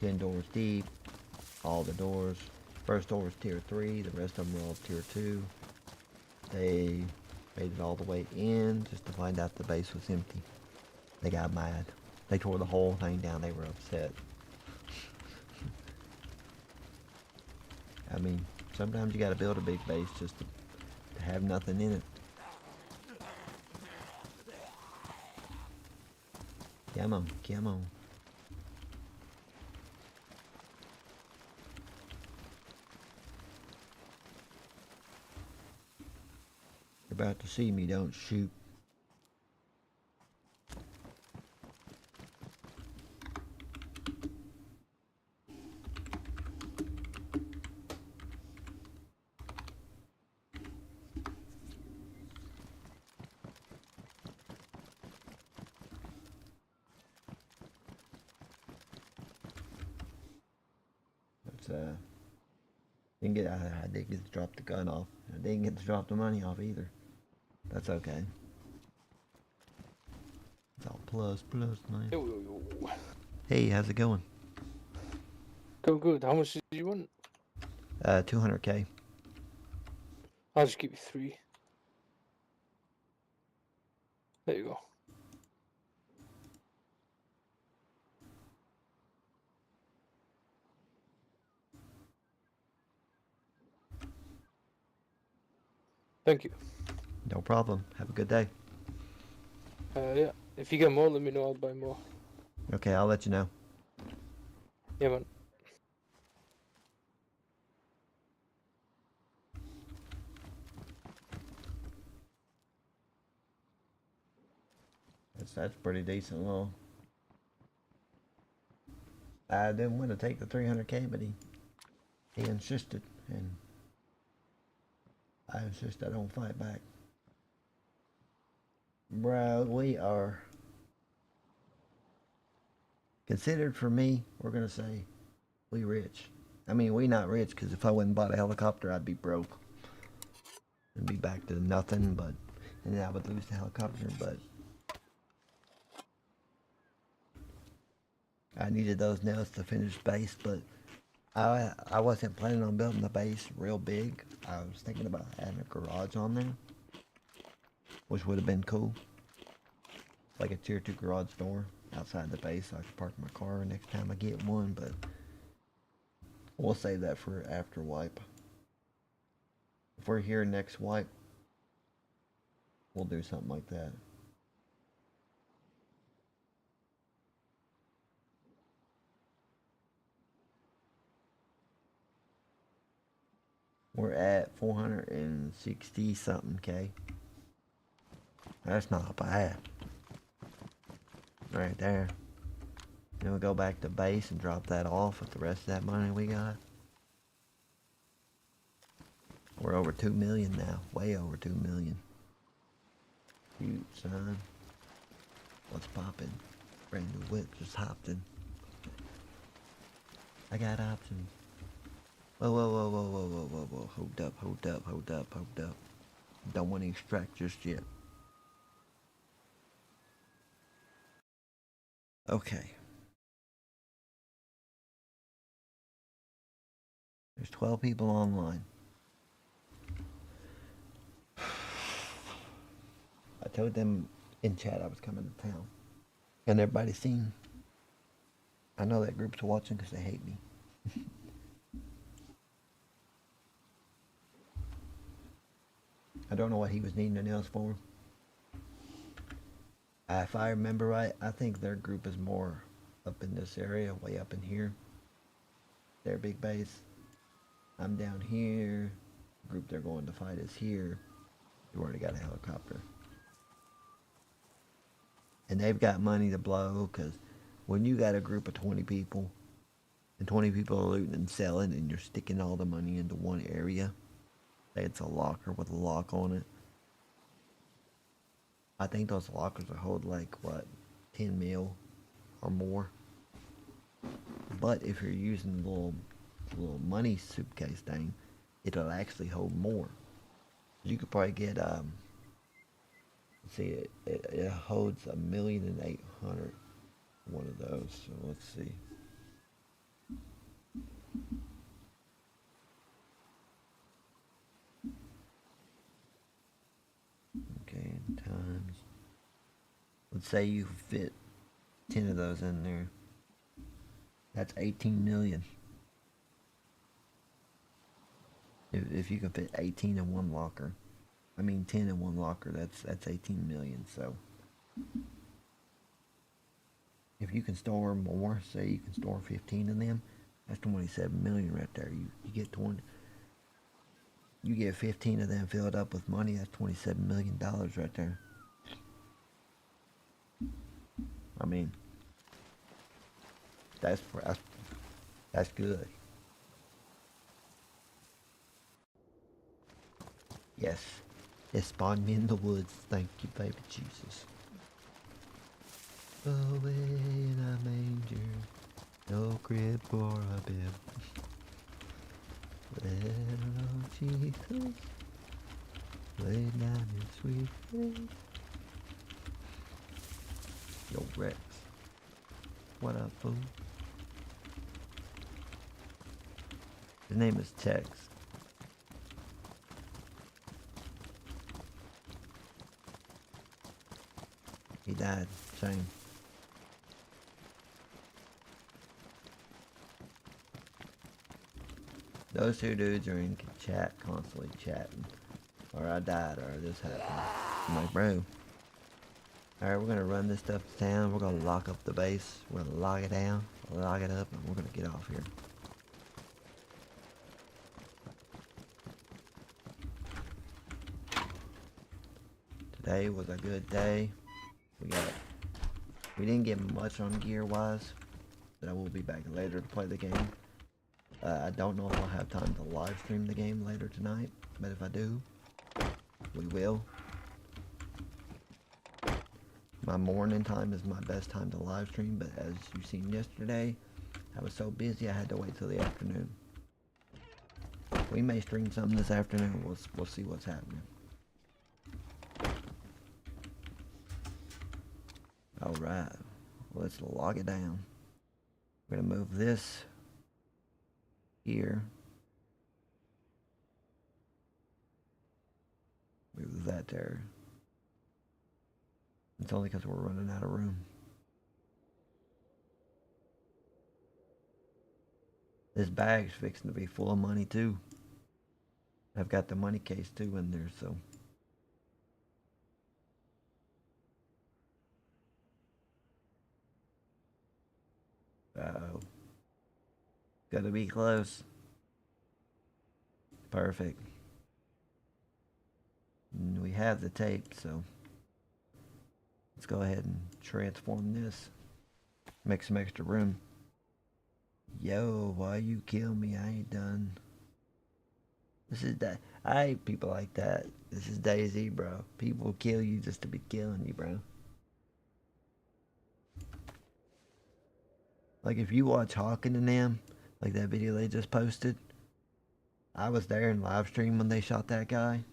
10 doors deep, all the doors. First door was tier 3, the rest of them were all tier 2. They made it all the way in just to find out the base was empty. They got mad. They tore the whole thing down. They were upset. I mean, sometimes you gotta build a big base just to have nothing in it. Come on, come on. You're about to see me, don't shoot. I didn't get to drop the gun off. I didn't get to drop the money off either. That's okay. It's all plus, man. Yo. Hey, how's it going? Good. How much did you want? 200K. I'll just give you 3. There you go. Thank you. No problem. Have a good day. Yeah. If you get more, let me know. I'll buy more. Okay, I'll let you know. Yeah, man. That's pretty decent. Well, I didn't want to take the 300K, but he insisted, and I insist I don't fight back. Bro, we are considered, for me, we're gonna say we rich. I mean, we not rich, because if I wouldn't bought a helicopter, I'd be broke. And be back to nothing, but, and then I would lose the helicopter, but I needed those nails to finish base, but I wasn't planning on building the base real big. I was thinking about adding a garage on there, which would have been cool. Like a tier 2 garage door outside the base so I could park my car next time I get one, but we'll save that for after wipe. If we're here next wipe, we'll do something like that. We're at 460 something K. That's not bad. Right there. Then we'll go back to base and drop that off with the rest of that money we got. We're over 2 million now. Way over 2 million. Cute, son. What's poppin'? Brand new whip just hopped in. I got options. Whoa, whoa, whoa, whoa, whoa, whoa, whoa, whoa. Hold up, hold up, hold up, hold up. Don't want to extract just yet. Okay. There's 12 people online. I told them in chat I was coming to town. And everybody's seen. I know that group's watching because they hate me. I don't know what he was needing the nails for. If I remember right, I think their group is more up in this area, way up in here. Their big base. I'm down here. The group they're going to fight is here. They already got a helicopter. And they've got money to blow, because when you got a group of 20 people, and 20 people are looting and selling, and you're sticking all the money into one area, say it's a locker with a lock on it, I think those lockers will hold like, what, 10 mil or more. But if you're using the little money suitcase thing, it'll actually hold more. You could probably get, let's see, it holds 1,800,000 one of those. So let's see. Okay, times. Let's say you fit 10 of those in there. That's 18 million. If you can fit 18 in one locker. I mean 10 in one locker, that's 18 million, so. If you can store more, say you can store 15 of them, that's 27 million right there. You get 20. You get 15 of them filled up with money, that's $27 million right there. I mean, that's good. Yes, it spawned me in the woods. Thank you, baby Jesus. Away in a manger, no crib for a bib. Little Jesus, lay down your sweet face. Yo, Rex. What up, fool? His name is Tex. He died. Shame. Those two dudes are in chat, constantly chatting. or I died, or this happened. I'm like, bro. Alright, we're gonna run this stuff to town. We're gonna lock up the base. We're gonna lock it down, lock it up, and we're gonna get off here. Today was a good day. We didn't get much on gear wise, but I will be back later to play the game. I don't know if I'll have time to live stream the game later tonight, but if I do, we will. My morning time is my best time to live stream, but as you seen yesterday, I was so busy I had to wait till the afternoon. We may stream something this afternoon. We'll see what's happening. Alright, let's log it down. We're gonna move this here. Move that there. It's only because we're running out of room. This bag's fixing to be full of money too. I've got the money case too in there, so. Uh-oh. Gotta be close. Perfect. And we have the tape, so let's go ahead and transform this. Make some extra room. Yo, why you kill me? I ain't done. This is that. I hate people like that. This is DayZ, bro. People kill you just to be killing you, bro. Like if you watch Hawking and them, like that video they just posted, I was there in live stream when they shot that guy.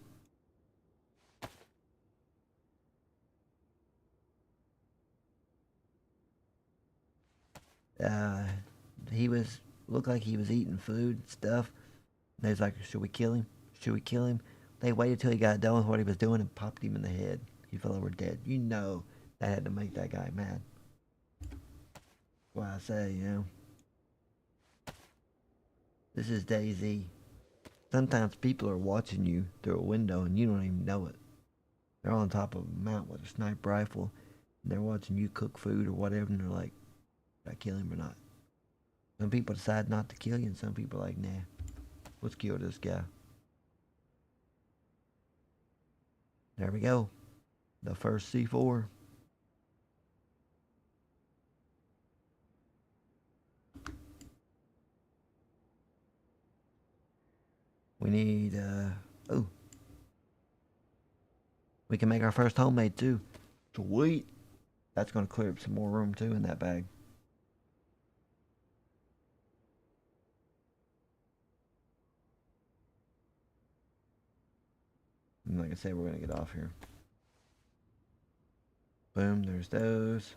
He looked like he was eating food and stuff. They was like, should we kill him? Should we kill him? They waited till he got done with what he was doing and popped him in the head. He fell over dead. You know that had to make that guy mad. Why I say, you know. This is DayZ. Sometimes people are watching you through a window and you don't even know it. They're on top of a mountain with a sniper rifle and they're watching you cook food or whatever and they're like, should I kill him or not? Some people decide not to kill you and some people are like, nah, let's kill this guy. There we go. The first C4. We need, oh. We can make our first homemade too. Sweet. That's going to clear up some more room too in that bag. And like I said, we're going to get off here. Boom, there's those.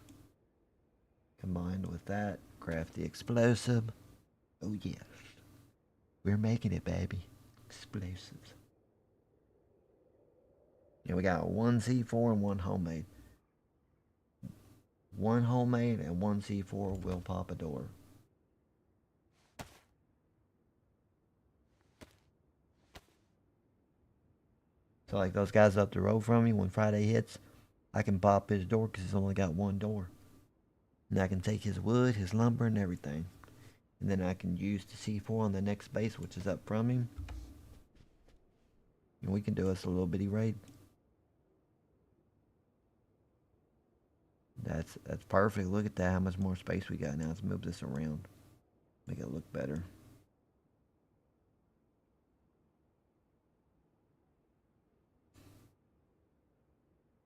Combined with that, craft the explosive. Oh yes. We're making it, baby. Explosives. Yeah, we got one C4 and one homemade. One homemade and one C4 will pop a door. So like those guys up the road from me, when Friday hits, I can pop his door because he's only got one door. And I can take his wood, his lumber, and everything. And then I can use the C4 on the next base, which is up from him. And we can do us a little bitty raid. That's perfect. Look at that, how much more space we got now. Let's move this around. Make it look better.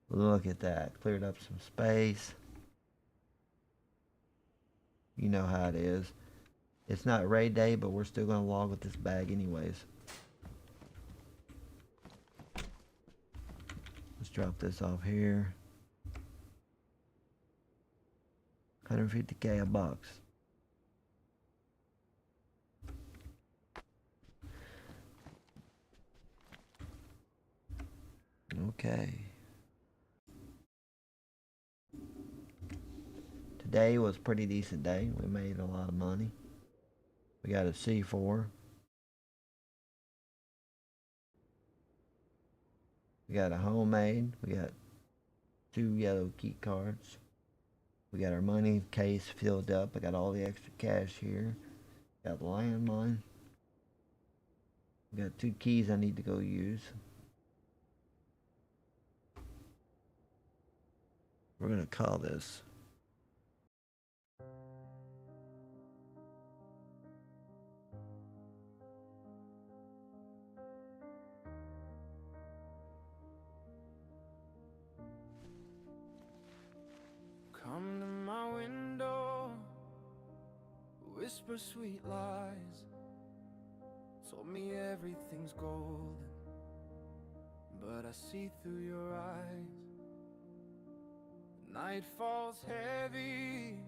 Look at that. Cleared up some space. You know how it is. It's not raid day, but we're still going to log with this bag anyways. Let's drop this off here. 150K a box. Okay. Today was a pretty decent day. We made a lot of money. We got a C4. We got a homemade. We got 2 yellow key cards. We got our money case filled up. I got all the extra cash here. Got the landmine. We got 2 keys I need to go use. We're gonna call this. Come to my window, whisper sweet lies. Told me everything's golden, but I see through your eyes. Night falls heavy,